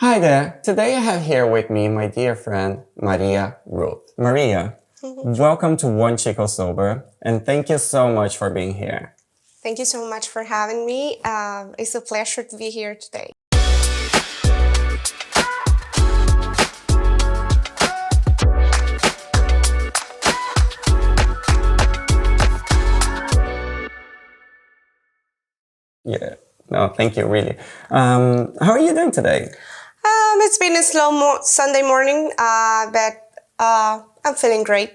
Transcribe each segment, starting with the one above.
Hi there. Today I have here with me my dear friend, Maria Ruth. Maria, welcome to One Chico Sober, and thank you so much for being here. Thank you so much for having me. It's a pleasure to be here today. Yeah. No, thank you, really. How are you doing today? It's been a slow Sunday morning, but I'm feeling great.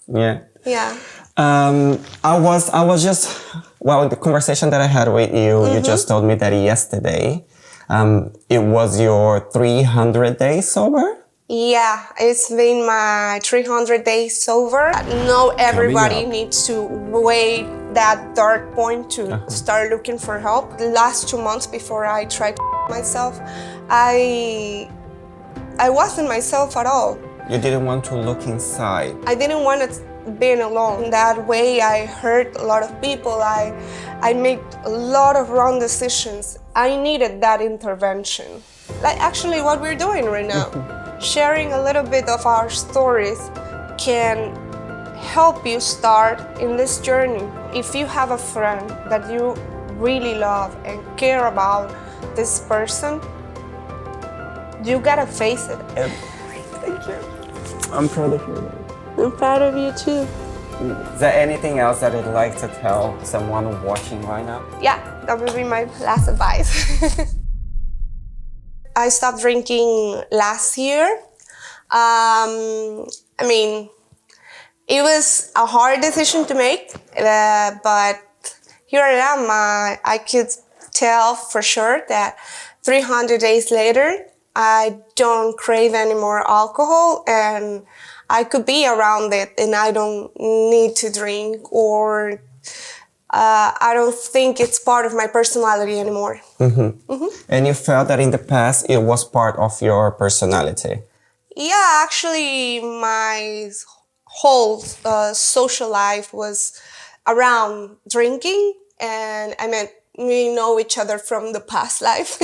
Yeah. Yeah. I was just, the conversation that I had with you, you just told me that yesterday, it was your 300 days sober? Yeah, it's been my 300 days sober. Not everybody needs to wait that dark point to start looking for help. The last 2 months before I tried myself, I wasn't myself at all. You didn't want to look inside. I didn't want to be alone. That way I hurt a lot of people. I made a lot of wrong decisions. I needed that intervention. Like actually what we're doing right now. Sharing a little bit of our stories can help you start in this journey. If you have a friend that you really love and care about this person, you gotta face it. Thank you. I'm proud of you. I'm proud of you too. Is there anything else that you'd like to tell someone watching right now? Yeah, that would be my last advice. I stopped drinking last year. It was a hard decision to make, but here I am. I could tell for sure that 300 days later, I don't crave any more alcohol and I could be around it and I don't need to drink or I don't think it's part of my personality anymore. And you felt that in the past it was part of your personality? Yeah, actually my whole social life was around drinking, and I mean, we know each other from the past life.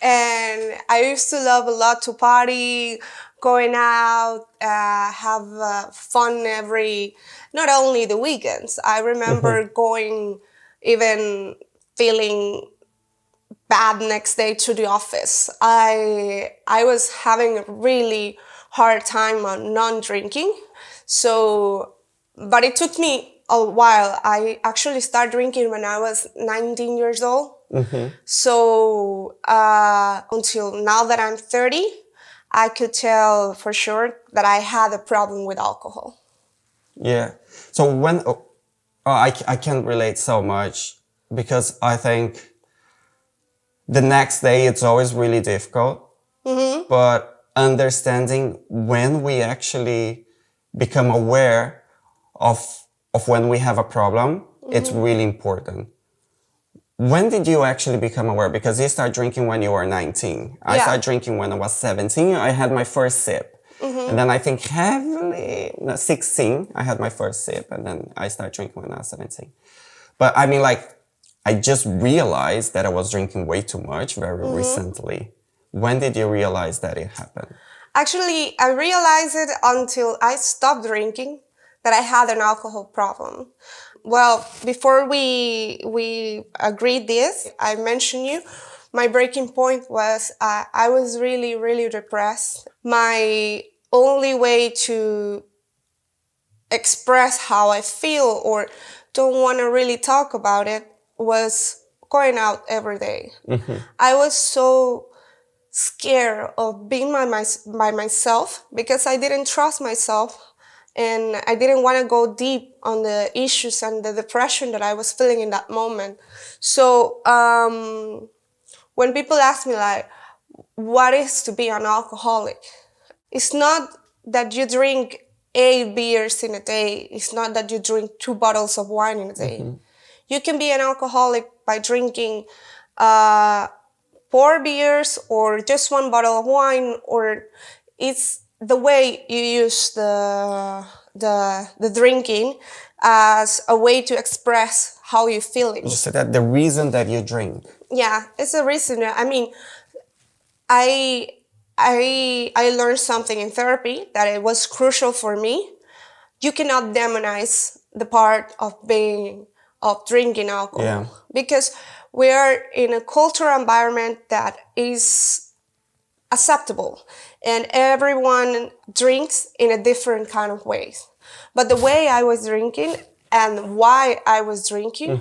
And I used to love a lot to party, going out, have fun not only the weekends. I remember going, even feeling bad next day to the office. I was having a really hard time on non-drinking. So, but it took me a while. I actually started drinking when I was 19 years old. So until now that I'm 30, I could tell for sure that I had a problem with alcohol. Yeah. So I can't relate so much because I think the next day it's always really difficult. But understanding when we actually become aware of when we have a problem, it's really important. When did you actually become aware? Because you started drinking when you were 19. I started drinking when I was 17. I had my first sip. And then I think 16, I had my first sip. And then I started drinking when I was 17. But I mean, like, I just realized that I was drinking way too much very recently. When did you realize that it happened? Actually, I realized it until I stopped drinking that I had an alcohol problem. Well, before we agreed this, I mentioned you, my breaking point was I was really, really depressed. My only way to express how I feel or don't want to really talk about it was going out every day. I was so scared of being by myself because I didn't trust myself and I didn't want to go deep on the issues and the depression that I was feeling in that moment. So when people ask me like, what is to be an alcoholic? It's not that you drink 8 beers in a day. It's not that you drink 2 bottles of wine in a day. You can be an alcoholic by drinking 4 beers or just 1 bottle of wine, or it's the way you use the drinking as a way to express how you're feeling. You said that the reason that you drink. Yeah, it's a reason. I mean, I learned something in therapy that it was crucial for me. You cannot demonize the part of drinking alcohol. Yeah. Because we are in a cultural environment that is acceptable, and everyone drinks in a different kind of ways. But the way I was drinking and why I was drinking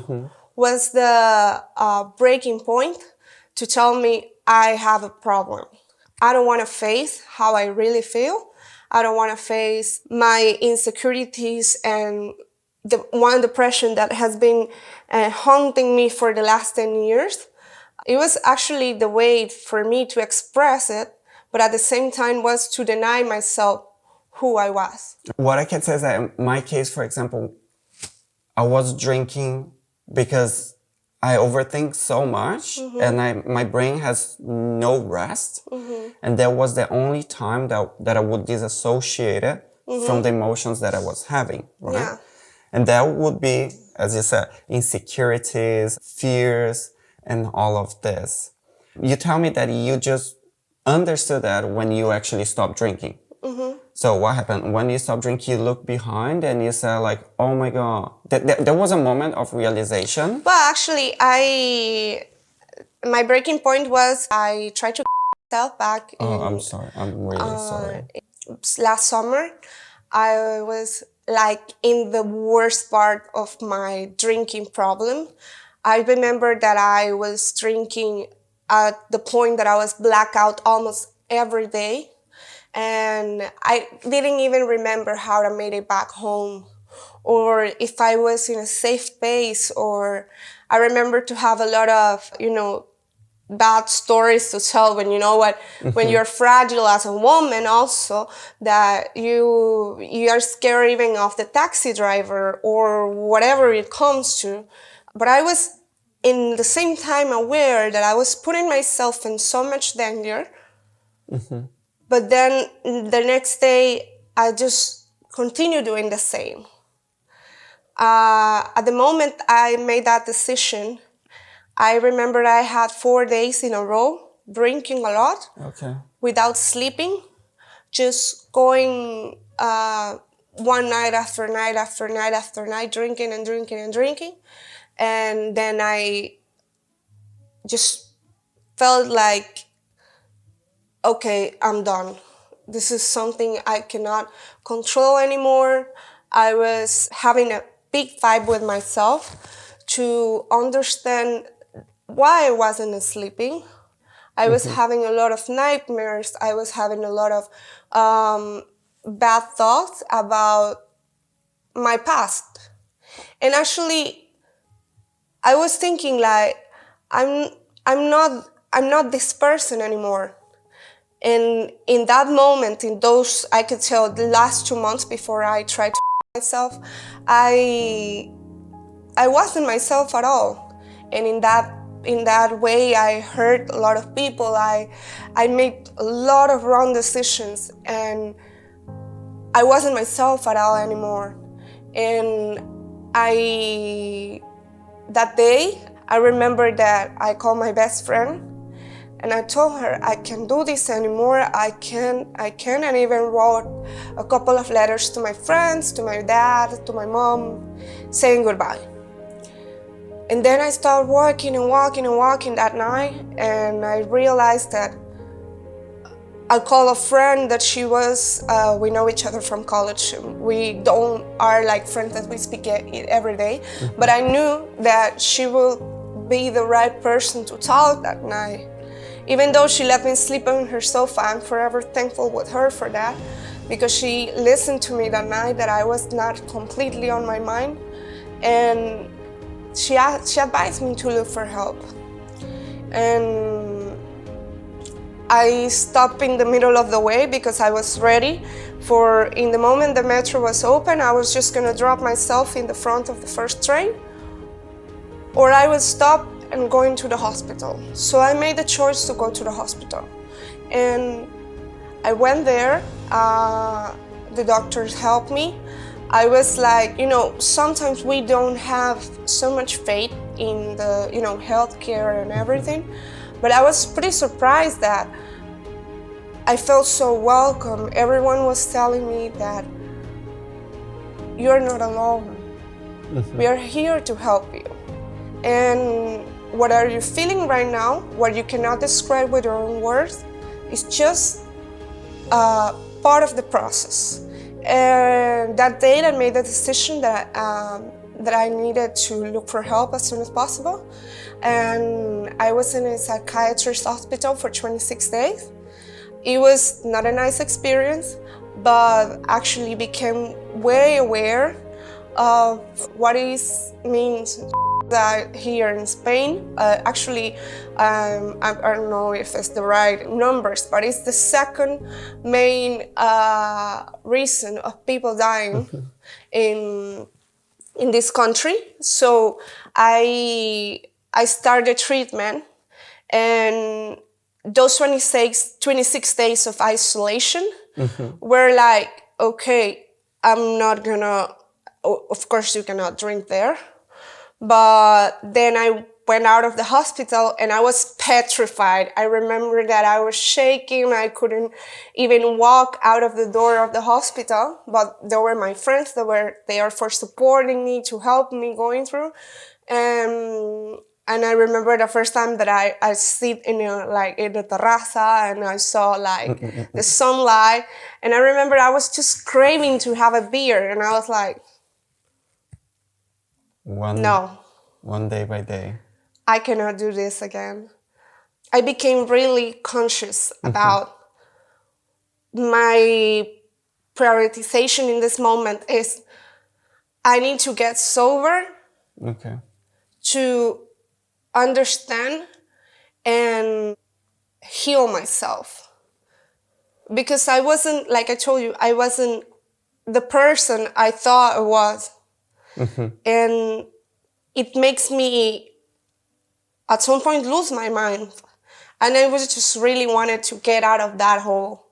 was the breaking point to tell me I have a problem. I don't want to face how I really feel. I don't want to face my insecurities and the one depression that has been haunting me for the last 10 years. It was actually the way for me to express it, but at the same time was to deny myself who I was. What I can say is that in my case, for example, I was drinking because I overthink so much and my brain has no rest. And that was the only time that I would disassociate it from the emotions that I was having, right? Yeah. And that would be, as you said, insecurities, fears, and all of this. You tell me that you just understood that when you actually stopped drinking. So what happened? When you stopped drinking, you looked behind and you said like, oh my God. There was a moment of realization. Well, actually, my breaking point was I tried to myself back Oh, in I'm sorry. I'm really sorry. last summer. I was like in the worst part of my drinking problem. I remember that I was drinking at the point that I was blackout almost every day. And I didn't even remember how I made it back home, or if I was in a safe place, or I remember to have a lot of, bad stories to tell when when you're fragile as a woman also, that you are scared even of the taxi driver or whatever it comes to. But I was in the same time aware that I was putting myself in so much danger. But then the next day, I just continued doing the same. At the moment I made that decision, I remember I had 4 days in a row drinking a lot, without sleeping, just going one night after night after night after night, drinking and drinking and drinking. And then I just felt like, okay, I'm done. This is something I cannot control anymore. I was having a big fight with myself to understand why I wasn't sleeping. I was having a lot of nightmares. I was having a lot of bad thoughts about my past. And actually, I was thinking like, I'm not this person anymore. And in that moment, in those, I could tell the last 2 months before I tried to myself, I wasn't myself at all. And in that way, I hurt a lot of people. I made a lot of wrong decisions, and I wasn't myself at all anymore. And that day, I remember that I called my best friend, and I told her, I can't do this anymore. I can't. And even wrote a couple of letters to my friends, to my dad, to my mom, saying goodbye. And then I started walking and walking and walking that night, and I realized that I called a friend that she was, we know each other from college. We don't are like friends that we speak every day, but I knew that she would be the right person to talk that night. Even though she let me sleep on her sofa, I'm forever thankful with her for that, because she listened to me that night, that I was not completely on my mind, and she advised me to look for help. And I stopped in the middle of the way because I was ready for, in the moment the metro was open, I was just gonna drop myself in the front of the first train, or I would stop and going to the hospital. So I made the choice to go to the hospital. And I went there, the doctors helped me. I was like, sometimes we don't have so much faith in the, healthcare and everything. But I was pretty surprised that I felt so welcome. Everyone was telling me that you're not alone. We are here to help you. And what are you feeling right now, what you cannot describe with your own words, is just part of the process. And that day I made the decision that I needed to look for help as soon as possible. And I was in a psychiatrist hospital for 26 days. It was not a nice experience, but actually became way aware of what it means that here in Spain. I don't know if it's the right numbers, but it's the second main reason of people dying in this country. So I started treatment, and those 26 days of isolation were like, okay, I'm not gonna, of course you cannot drink there. But then I went out of the hospital and I was petrified. I remember that I was shaking. I couldn't even walk out of the door of the hospital, but there were my friends that were there for supporting me, to help me going through. And I remember the first time that I sit in the terraza and I saw like the sunlight. And I remember I was just craving to have a beer. And I was like, no. One day by day. I cannot do this again. I became really conscious about my prioritization in this moment is I need to get sober to understand and heal myself. Because I wasn't, like I told you, I wasn't the person I thought I was. And it makes me at some point lose my mind. And I was just really wanted to get out of that hole.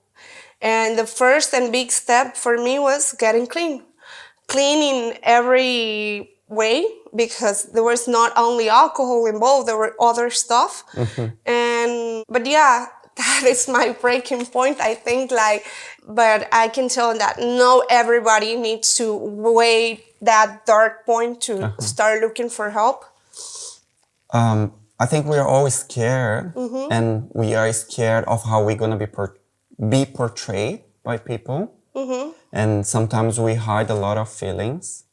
And the first and big step for me was getting clean. Clean in every way, because there was not only alcohol involved, there were other stuff. But yeah, that is my breaking point, I think, but I can tell that not everybody needs to wait that dark point to start looking for help. I think we are always scared, and we are scared of how we're gonna be portrayed by people. And sometimes we hide a lot of feelings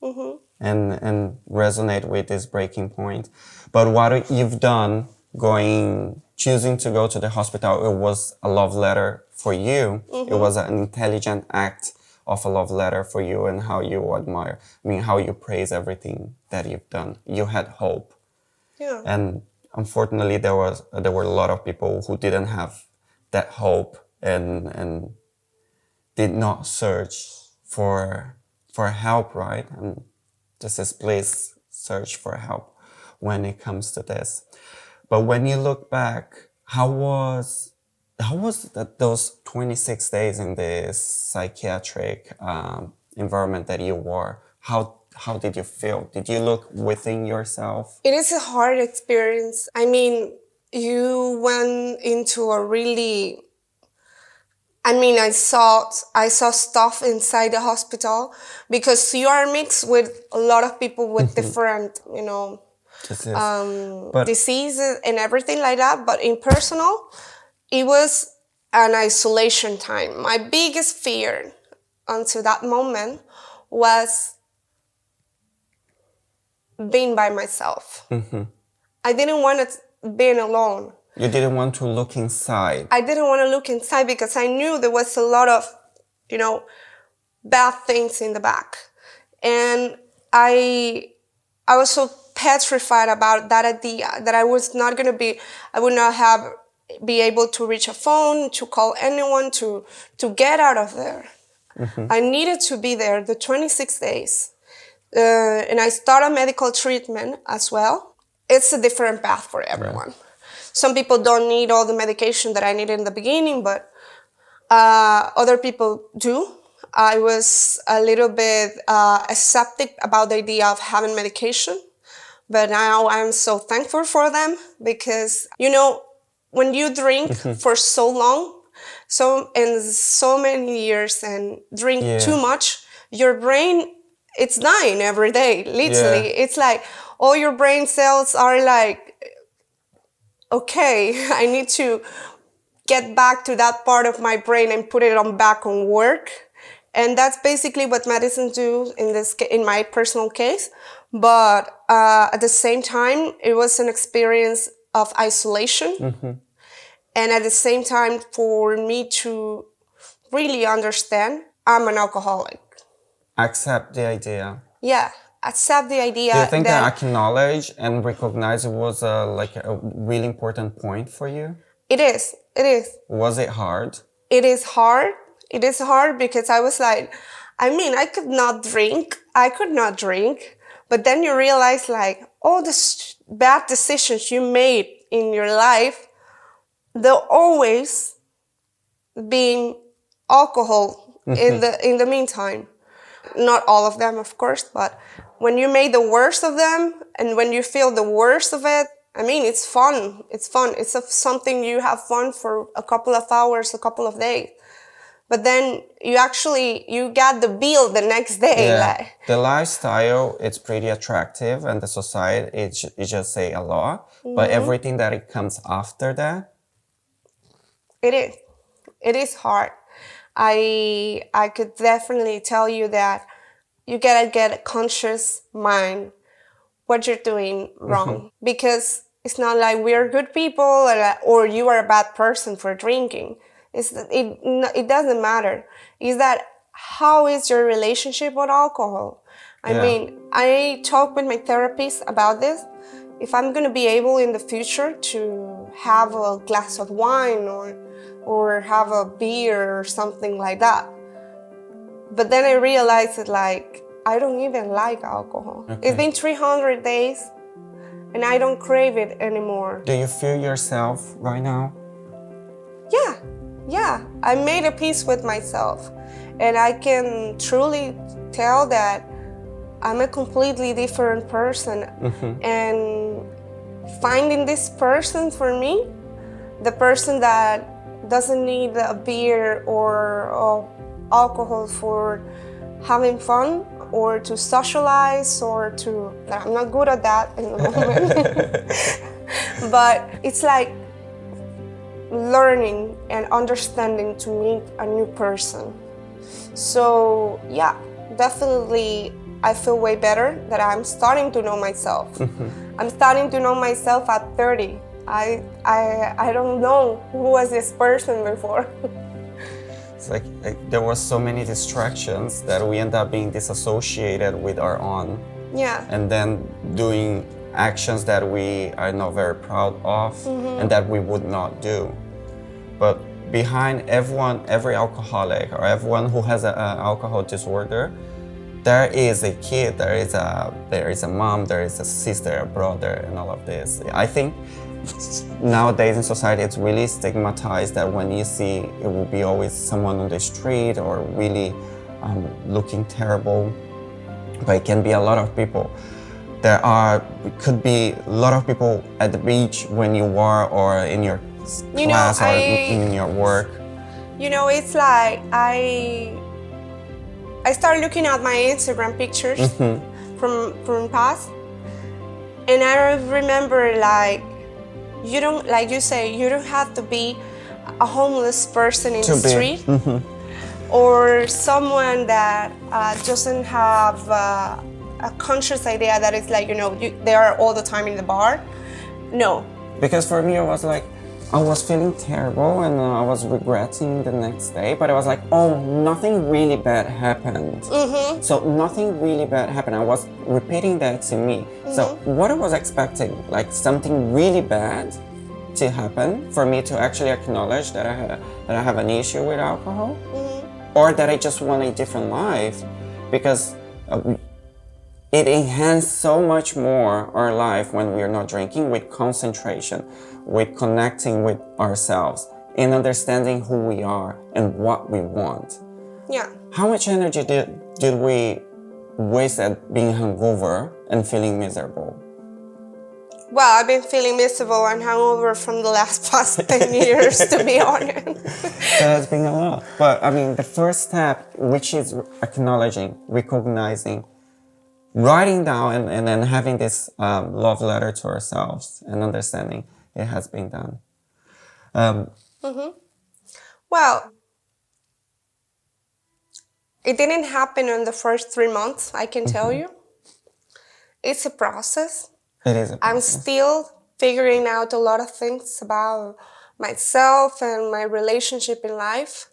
and resonate with this breaking point. But what you've done, choosing to go to the hospital, it was a love letter for you. It was an intelligent act of a love letter for you, and how you how you praise everything that you've done. You had hope. Yeah. And unfortunately, there were a lot of people who didn't have that hope and did not search for help, right? And this is, please search for help when it comes to this. But when you look back, how was those 26 days in this psychiatric environment that you were? How did you feel? Did you look within yourself? It is a hard experience. I mean, you went into a really... I saw stuff inside the hospital, because you are mixed with a lot of people with different, diseases and everything like that. But in personal, it was an isolation time. My biggest fear until that moment was being by myself. I didn't want to be alone. You didn't want to look inside. I didn't want to look inside, because I knew there was a lot of, bad things in the back. And I was so petrified about that idea that I would not be able to reach a phone, to call anyone, to get out of there. I needed to be there the 26 days. And I started medical treatment as well. It's a different path for everyone. Some people don't need all the medication that I needed in the beginning, but other people do. I was a little bit skeptic about the idea of having medication, but now I'm so thankful for them, because, when you drink for so long, so many years and drink Yeah. too much, your brain, it's dying every day, literally. Yeah. It's like all your brain cells are like, okay, I need to get back to that part of my brain and put it on back on work. And that's basically what medicine do in my personal case. But at the same time, it was an experience of isolation. And at the same time, for me to really understand, I'm an alcoholic. Accept the idea. Yeah, accept the idea. Do you think that that acknowledge and recognize it was like a really important point for you? it is. It is. Was it hard? It is hard. It is hard because I was like, I mean, I could not drink. I could not drink. But then you realize like all the bad decisions you made in your life, they'll always being alcohol in the meantime. Not all of them, of course, but when you made the worst of them and when you feel the worst of it, I mean, it's fun. It's fun. It's something you have fun for a couple of hours, a couple of days. But then you got the bill the next day. Yeah. Like, The lifestyle, it's pretty attractive, and the society, it just say a lot. But everything that it comes after that, it is. It is hard. I could definitely tell you that you gotta get a conscious mind what you're doing wrong, because it's not like we're good people or you are a bad person for drinking. It doesn't matter. It's that how is your relationship with alcohol? I mean, I talk with my therapist about this. If I'm gonna be able in the future to have a glass of wine or have a beer or something like that. But then I realized that like, I don't even like alcohol. Okay. It's been 300 days and I don't crave it anymore. do you feel yourself right now? Yeah. I made a peace with myself and I can truly tell that I'm a completely different person. And finding this person for me, the person that doesn't need a beer or alcohol for having fun or to socialize or to, I'm not good at that in the moment. But it's like learning and understanding to meet a new person. So yeah, definitely I feel way better that I'm starting to know myself. I'm starting to know myself at 30. I don't know who was this person before. It's like there were so many distractions that we end up being disassociated with our own. Yeah. And then doing actions that we are not very proud of and that we would not do. But behind every alcoholic or everyone who has an alcohol disorder, there is a kid, there is a mom, there is a sister, a brother, and all of this. I think nowadays in society it's really stigmatized that when you see it will be always someone on the street or really looking terrible, but it can be a lot of people. Could be a lot of people at the beach when you are or in your class or in your work. You know, it's like I started looking at my Instagram pictures from past, and I remember like you don't, like you say, you don't have to be a homeless person in the street or someone that doesn't have a conscious idea that it's like, you know, they are all the time in the bar. No. Because for me, it was like, I was feeling terrible and I was regretting the next day, but I was like, oh, nothing really bad happened. So nothing really bad happened. I was repeating that to me. So what I was expecting, like something really bad to happen for me to actually acknowledge that I have an issue with alcohol, or that I just want a different life, because it enhances so much more our life when we are not drinking, with concentration, with connecting with ourselves, and understanding who we are and what we want. Yeah. How much energy did we waste at being hungover and feeling miserable? Well, I've been feeling miserable and hungover from the past 10 years, to be honest. has been a lot. But I mean, the first step, which is acknowledging, recognizing, writing down, and then having this love letter to ourselves and understanding it has been done. Well, it didn't happen in the first 3 months, I can tell you. It's a process. It is a I'm process. still figuring out a lot of things about myself and my relationship in life,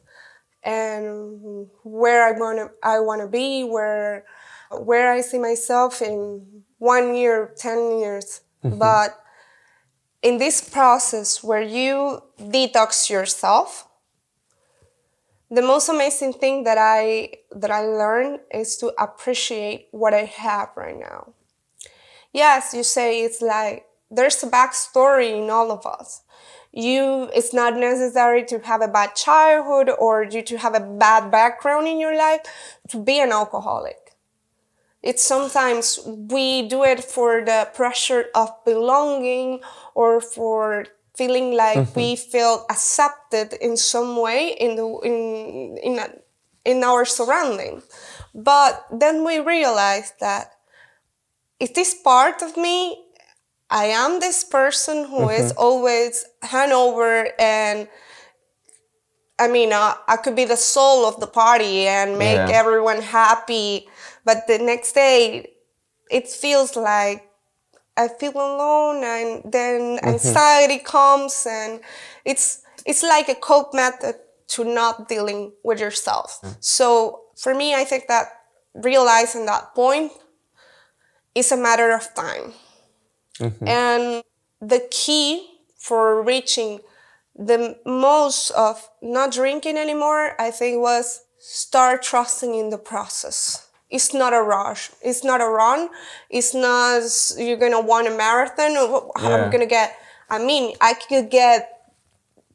and where I wanna be, where I see myself in 1 year, 10 years. But in this process where you detox yourself, the most amazing thing that I learned is to appreciate what I have right now. Yes, you say it's like there's a backstory in all of us. It's not necessary to have a bad childhood or you to have a bad background in your life to be an alcoholic. It's sometimes we do it for the pressure of belonging or for feeling like we feel accepted in some way in our surrounding. But then we realize that is this part of me? I am this person who is always hangover, and I mean, I could be the soul of the party and make everyone happy, but the next day it feels like I feel alone, and then anxiety comes, and it's like a cope method to not dealing with yourself. So for me, I think that realizing that point is a matter of time. And the key for reaching the most of not drinking anymore, I think, was start trusting in the process. It's not a rush. It's not a run. It's not you're gonna win a marathon. I'm gonna get. I mean, I could get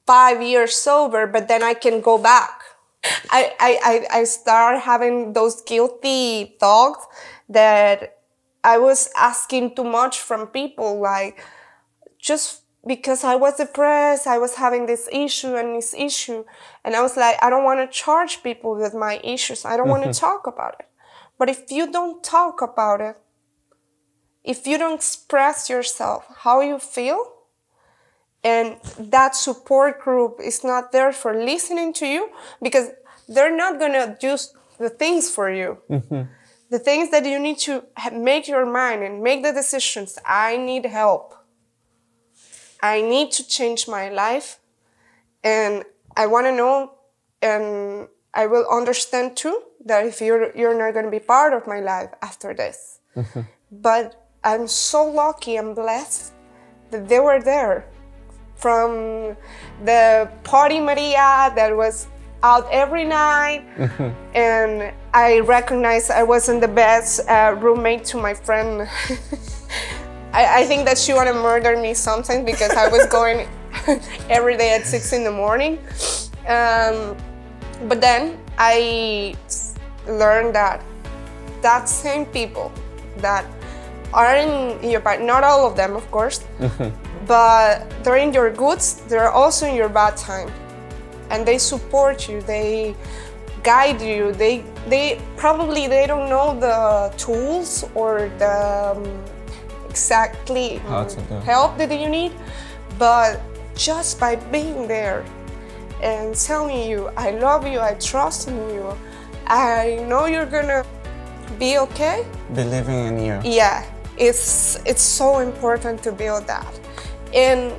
5 years sober, but then I can go back. I start having those guilty thoughts that I was asking too much from people, like just because I was depressed, I was having this issue and this issue. And I was like, I don't want to charge people with my issues. I don't want to talk about it. But if you don't talk about it, if you don't express yourself, how you feel, and that support group is not there for listening to you, because they're not going to do the things for you. The things that you need to make your mind and make the decisions. I need help. I need to change my life, and I want to know, and I will understand too that if you're not going to be part of my life after this. But I'm so lucky and blessed that they were there. From the party Maria that was out every night, and I recognized I wasn't the best roommate to my friend. I think that she wanted to murder me sometimes because I was going every day at 6 a.m. But then I learned that same people that are in your bad, not all of them, of course, but they're in your goods, they're also in your bad time. And they support you, they guide you, they probably they don't know the tools or the exactly help that you need, but just by being there and telling you, I love you, I trust in you, I know you're gonna be okay. Believing in you. Yeah, it's so important to build that. And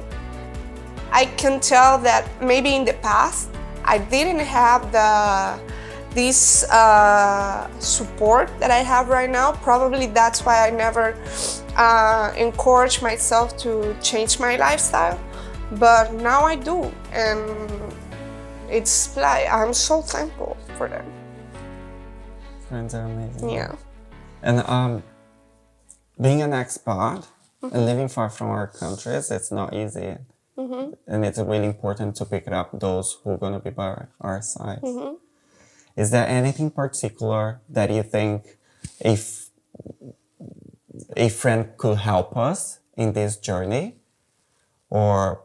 I can tell that maybe in the past I didn't have this support that I have right now. Probably that's why I never encouraged myself to change my lifestyle. But now I do, and it's like I'm so thankful for them. Friends are amazing. Yeah. And being an expat and living far from our countries, it's not easy. And it's really important to pick up those who are going to be by our side. Is there anything particular that you think a friend could help us in this journey? Or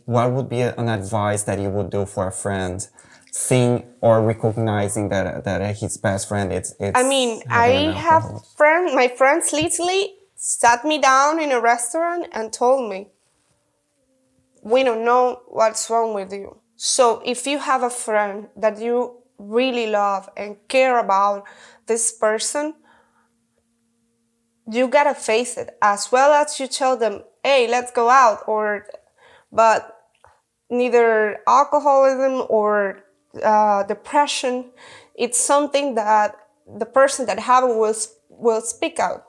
what would be an advice that you would do for a friend, seeing or recognizing that his best friend I mean, it's I having an have alcohol? my friends literally sat me down in a restaurant and told me, we don't know what's wrong with you. So if you have a friend that you really love and care about this person, you gotta face it, as well as you tell them, hey, let's go out, but neither alcoholism or depression, it's something that the person that have it will speak out.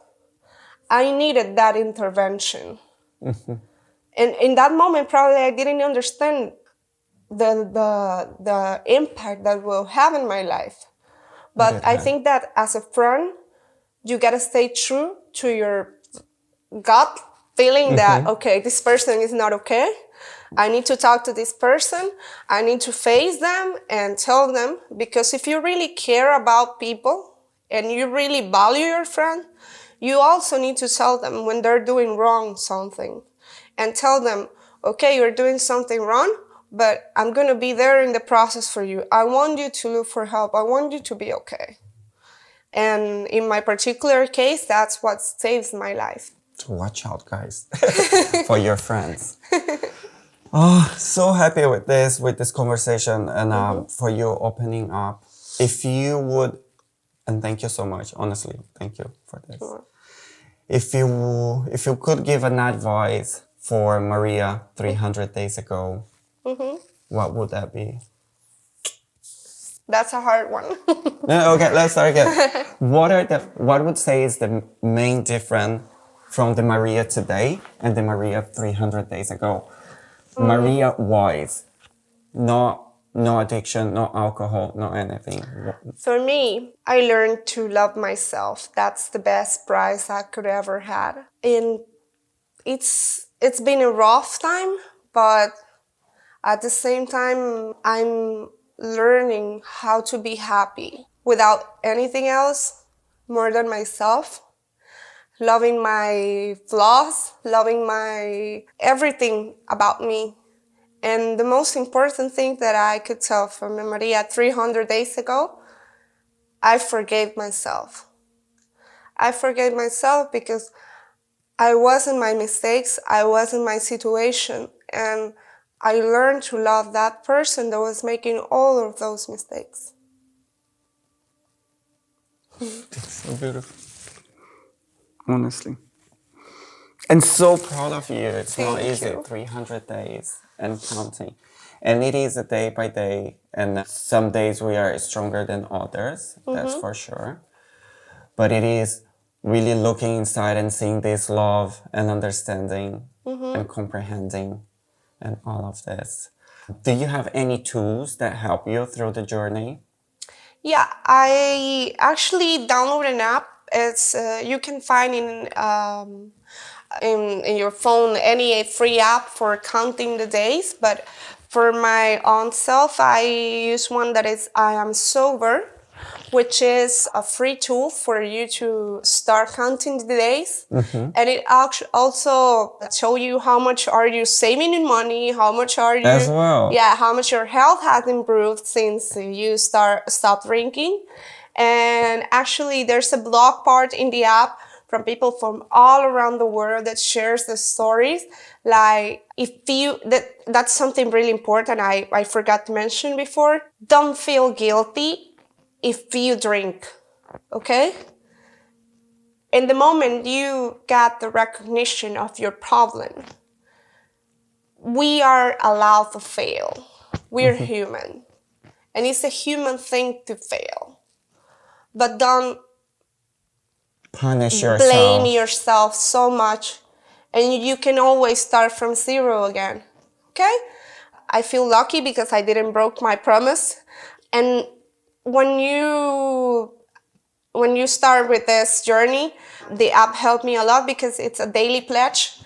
I needed that intervention. And in that moment, probably I didn't understand the impact that will have in my life. That But it I had. think that as a friend, you gotta stay true to your gut feeling that, okay, this person is not okay. I need to talk to this person. I need to face them and tell them, because if you really care about people and you really value your friend, you also need to tell them when they're doing wrong something, and tell them, okay, you're doing something wrong, but I'm going to be there in the process for you. I want you to look for help. I want you to be okay. And in my particular case, that's what saves my life. So watch out, guys, for your friends. Oh, so happy with this conversation, and for you opening up. If you would, and thank you so much, honestly, thank you for this. Sure. If you could give an advice for Maria 300 days ago, what would that be? That's a hard one. No, okay, let's start again. What would say is the main difference from the Maria today and the Maria 300 days ago? Maria wise, no addiction, no alcohol, no anything. For me, I learned to love myself. That's the best prize I could ever had. And it's been a rough time, but at the same time, I'm learning how to be happy without anything else more than myself. Loving my flaws, loving my everything about me. And the most important thing that I could tell from Maria 300 days ago, I forgave myself. I forgave myself because I wasn't my mistakes, I wasn't my situation, and I learned to love that person that was making all of those mistakes. So beautiful. Honestly. And so proud of you. It's not Thank easy. you. 300 days and counting. And it is a day by day. And some days we are stronger than others. That's for sure. But it is really looking inside and seeing this love and understanding and comprehending and all of this. Do you have any tools that help you through the journey? Yeah, I actually downloaded an app. It's you can find in your phone any free app for counting the days. But for my own self, I use one that is I Am Sober, which is a free tool for you to start counting the days. And it also show you how much are you saving in money, how much are you, As well. yeah, how much your health has improved since you stop drinking. And actually, there's a blog part in the app from people from all around the world that shares the stories. Like, if you that's something really important I forgot to mention before. Don't feel guilty if you drink, okay? In the moment you got the recognition of your problem, we are allowed to fail. We're human. And it's a human thing to fail. But don't Punish blame yourself. yourself so much. And you can always start from zero again, okay? I feel lucky because I didn't break my promise. And when you start with this journey, the app helped me a lot because it's a daily pledge.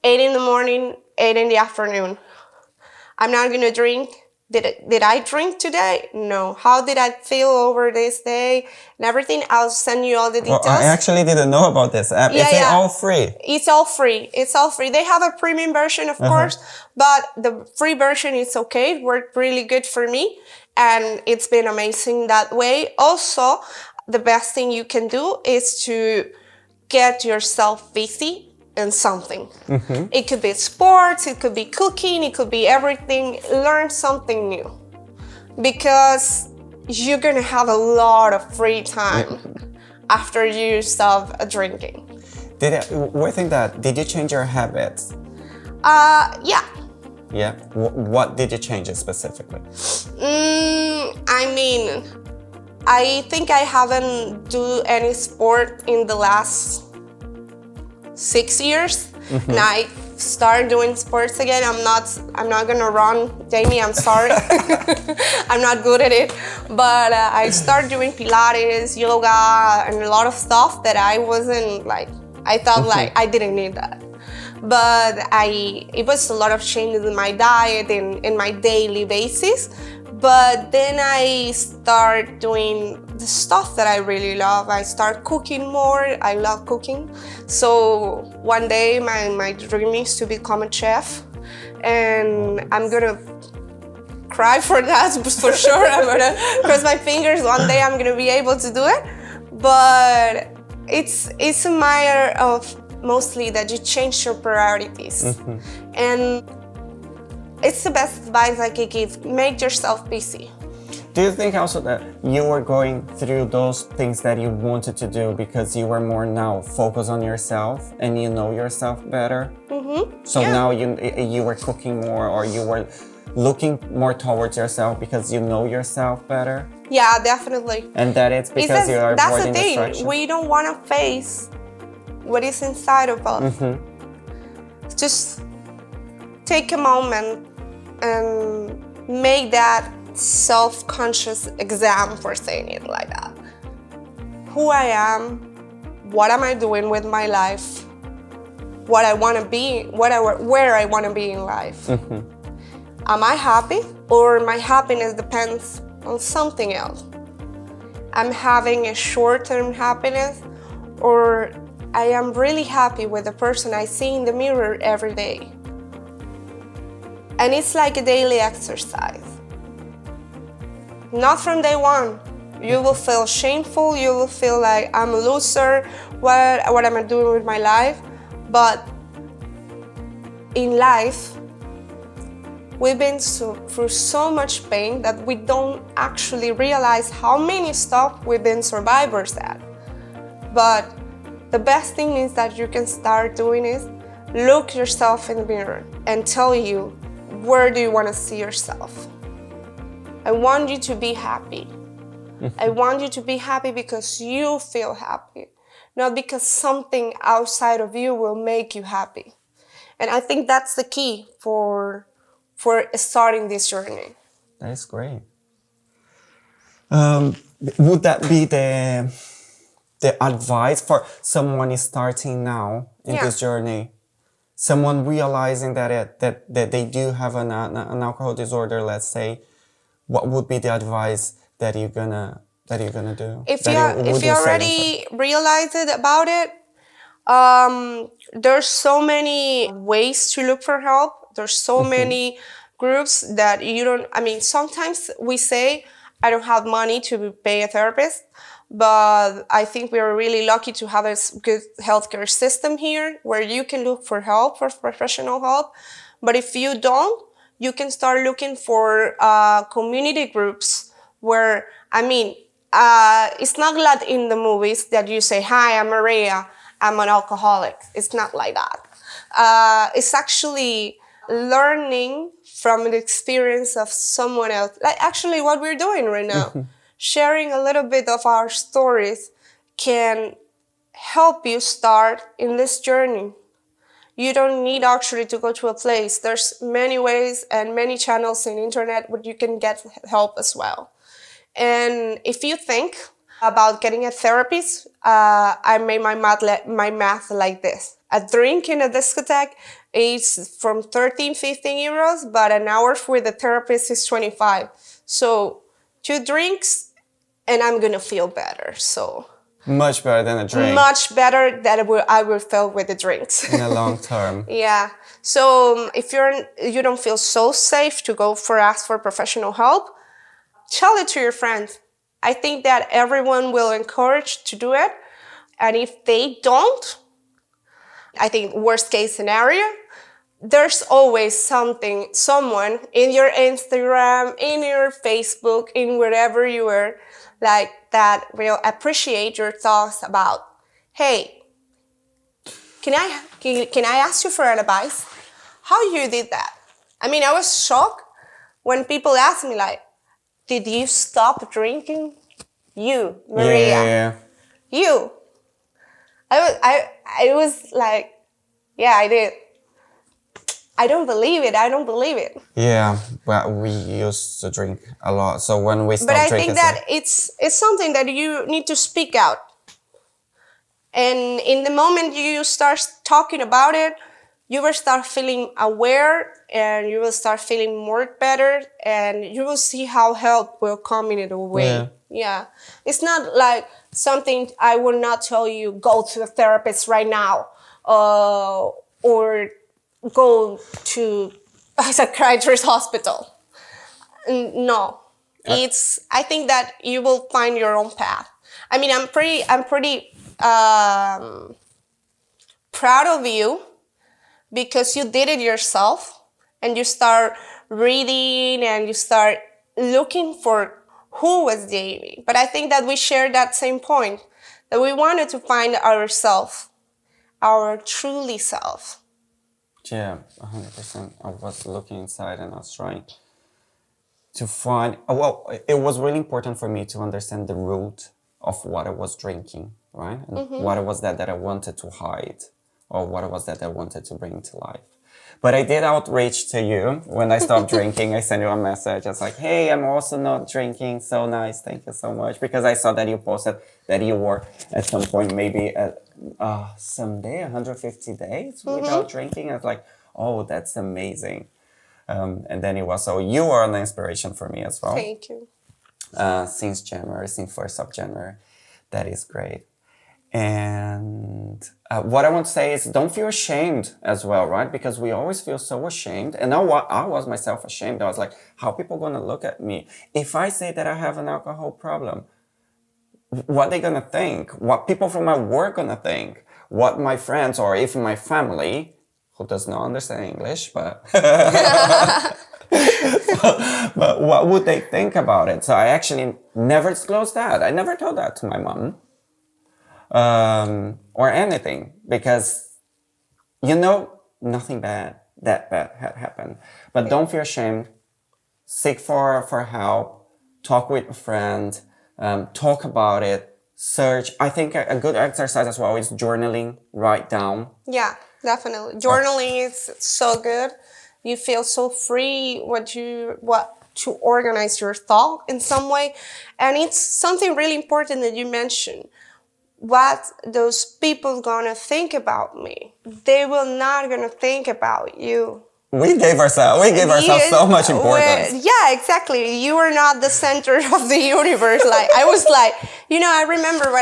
8 in the morning, 8 in the afternoon. I'm not gonna drink did I drink today? No. How did I feel over this day and everything? I'll send you all the details. Well, I actually didn't know about this app. Yeah, Is it yeah. all free? It's all free. It's all free. They have a premium version, of course, but the free version is okay. It worked really good for me, and it's been amazing that way. Also, the best thing you can do is to get yourself busy in something. It could be sports, it could be cooking, it could be everything. Learn something new, because you're gonna have a lot of free time after you stop drinking. Did you change your habits? Yeah. Yeah. What did you change specifically? I mean, I think I haven't do any sport in the last 6 years, and I start doing sports again. I'm not gonna run, Jamie. I'm sorry. I'm not good at it, but I start doing Pilates, yoga, and a lot of stuff that I wasn't like. I thought like I didn't need that, but it was a lot of changes in my diet and in my daily basis. But then I start doing the stuff that I really love. I start cooking more. I love cooking. So one day my dream is to become a chef, and I'm gonna cry for that for sure. I'm gonna cross my fingers. One day I'm gonna be able to do it. But it's a matter of mostly that you change your priorities, and it's the best advice I could give. Make yourself busy. Do you think also that you were going through those things that you wanted to do because you were more now focused on yourself and you know yourself better? So now you were cooking more, or you were looking more towards yourself because you know yourself better? Yeah, definitely. And that it's because you are that's the avoiding thing. distraction? We don't want to face what is inside of us. Just take a moment and make that self-conscious exam, for saying it like that. Who I am, what am I doing with my life, what I want to be, where I want to be in life. Am I happy, or my happiness depends on something else? I'm having a short-term happiness, or I am really happy with the person I see in the mirror every day. And it's like a daily exercise. Not from day one. You will feel shameful, you will feel like I'm a loser, what am I doing with my life? But in life, we've been through so much pain that we don't actually realize how many stuff we've been survivors at. But the best thing is that you can start doing is look yourself in the mirror and tell you, where do you want to see yourself? I want you to be happy. I want you to be happy because you feel happy, not because something outside of you will make you happy. And I think that's the key for starting this journey. That is great. Would that be the advice for someone is starting now in this journey? Someone realizing that they do have an alcohol disorder, let's say. What would be the advice that you're gonna do? If you already realized it about it, there's so many ways to look for help. There's so many groups that you don't. I mean, sometimes we say, I don't have money to pay a therapist, but I think we are really lucky to have a good healthcare system here where you can look for help, for professional help. But if you don't, you can start looking for community groups where, I mean, it's not like in the movies that you say, hi, I'm Maria, I'm an alcoholic. It's not like that. It's actually learning from the experience of someone else. Like actually what we're doing right now. Sharing a little bit of our stories can help you start in this journey. You don't need actually to go to a place. There's many ways and many channels in internet where you can get help as well. And if you think about getting a therapist, I made my math like this. A drink in a discotheque it's from 13, 15 euros, but an hour with the therapist is 25. So 2 drinks and I'm gonna feel better. So Much better than a drink. much better than I will feel with the drinks. In the long term. Yeah. So if you don't feel so safe to go for ask for professional help, tell it to your friends. I think that everyone will encourage to do it. And if they don't, I think worst case scenario, there's always someone in your Instagram, in your Facebook, in wherever you are, like that will appreciate your thoughts about, hey, can I ask you for advice? How you did that? I mean, I was shocked when people asked me like, did you stop drinking? You, Maria. Yeah. You. I was like, yeah, I did. I don't believe it. Yeah, but we used to drink a lot. So when we stopped But I drinking, think that it's something that you need to speak out. And in the moment you start talking about it, you will start feeling aware and you will start feeling more better and you will see how help will come in a way. Yeah. Yeah. It's not like something I will not tell you, go to a therapist right now, or go to a psychiatrist hospital. No. I think that you will find your own path. I mean, I'm pretty proud of you because you did it yourself and you start reading and you start looking for who was Jaime. But I think that we share that same point, that we wanted to find ourselves, our truly self. yeah, 100%. I was looking inside and I was trying to find. Well, it was really important for me to understand the root of what I was drinking, right? And what it was that I wanted to hide, or what it was that I wanted to bring to life. But I did outreach to you when I stopped drinking. I sent you a message. I was like, hey, I'm also not drinking. So nice. Thank you so much. Because I saw that you posted that you were at some point, maybe at someday, 150 days without drinking. I was like, oh, that's amazing. And then it was, so you are an inspiration for me as well. Thank you. Since 1st of January. That is great. And what I want to say is don't feel ashamed as well, right? Because we always feel so ashamed. And I was myself ashamed. I was like, how are people going to look at me? If I say that I have an alcohol problem, what are they going to think? What people from my work going to think? What my friends or even my family, who does not understand English, but... but what would they think about it? So I actually never disclosed that. I never told that to my mom. Or anything, because nothing that bad had happened. But don't feel ashamed. Seek for help. Talk with a friend. Talk about it. Search. I think a good exercise as well is journaling. Write down. Yeah, definitely. Journaling is so good. You feel so free to organize your thought in some way. And it's something really important that you mentioned. What those people gonna think about me? They will not gonna think about you. We gave ourselves so much importance. Yeah, exactly. You are not the center of the universe. Like I was like, I remember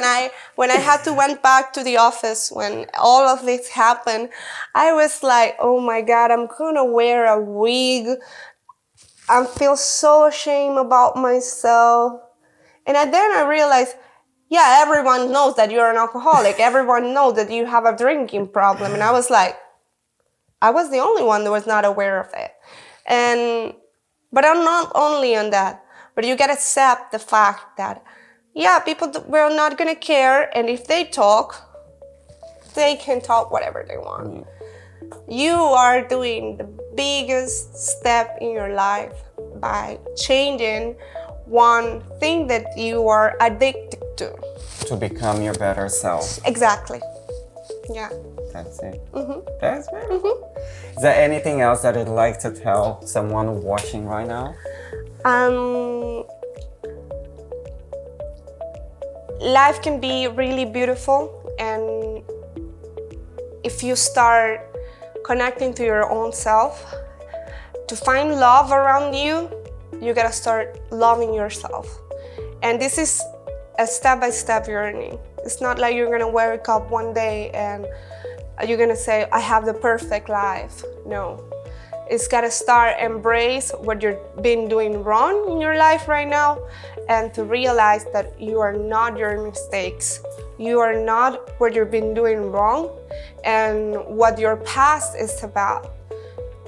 when I had to went back to the office when all of this happened, I was like, oh my God, I'm gonna wear a wig. I feel so ashamed about myself. And then I realized, yeah, everyone knows that you're an alcoholic. Everyone knows that you have a drinking problem. And I was like, I was the only one that was not aware of it. But I'm not only on that, but you gotta accept the fact that, yeah, people were not gonna care. And if they talk, they can talk whatever they want. You are doing the biggest step in your life by changing one thing that you are addicted to become your better self. Exactly. Yeah. That's it. That's beautiful. Is there anything else that you'd like to tell someone watching right now? Life can be really beautiful, and if you start connecting to your own self. To find love around you, you gotta start loving yourself. And this is a step-by-step journey. It's not like you're gonna wake up one day and you're gonna say, I have the perfect life. No. It's gotta start embrace what you've been doing wrong in your life right now, and to realize that you are not your mistakes. You are not what you've been doing wrong and what your past is about.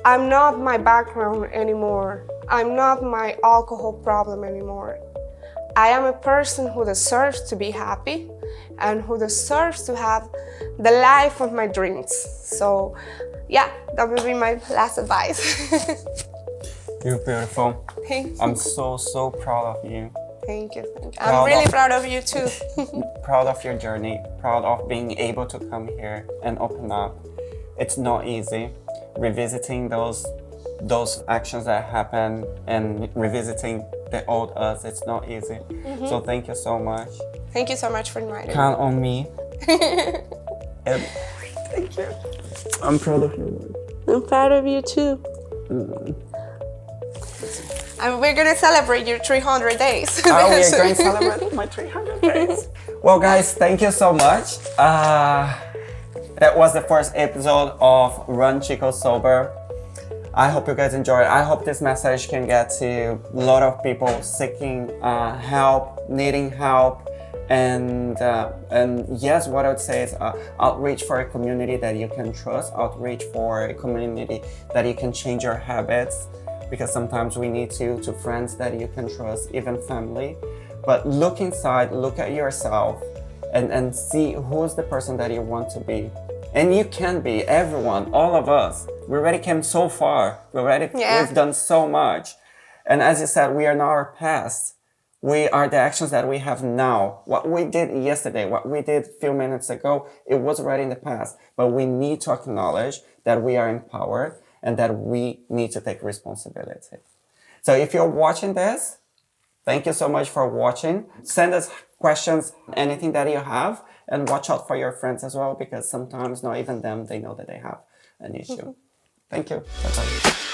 I'm not my background anymore. I'm not my alcohol problem anymore. I am a person who deserves to be happy and who deserves to have the life of my dreams. So yeah, that would be my last advice. You're beautiful. Thank you. I'm so proud of you. Thank you. I'm really proud of you too. Proud of your journey. Proud of being able to come here and open up. It's not easy. Revisiting those actions that happened and revisiting the old us, it's not easy. So thank you so much. Thank you so much for inviting me. Count on me. And thank you. I'm proud of you. I'm proud of you too. And we're gonna celebrate your 300 days. Oh, we're going to celebrate my 300 days. Well, guys, thank you so much. That was the first episode of Run Chico Sober. I hope you guys enjoyed. I hope this message can get to a lot of people seeking help, needing help. And yes, what I would say is outreach for a community that you can trust, outreach for a community that you can change your habits, because sometimes we need to friends that you can trust, even family. But look inside, look at yourself, and see who's the person that you want to be. And you can be, everyone, all of us. We already came so far. We've done so much. And as you said, we are not our past. We are the actions that we have now. What we did yesterday, what we did a few minutes ago, it was already in the past. But we need to acknowledge that we are empowered and that we need to take responsibility. So if you're watching this, thank you so much for watching. Send us questions, anything that you have, and watch out for your friends as well, because sometimes not even them, they know that they have an issue. Thank you. Bye-bye.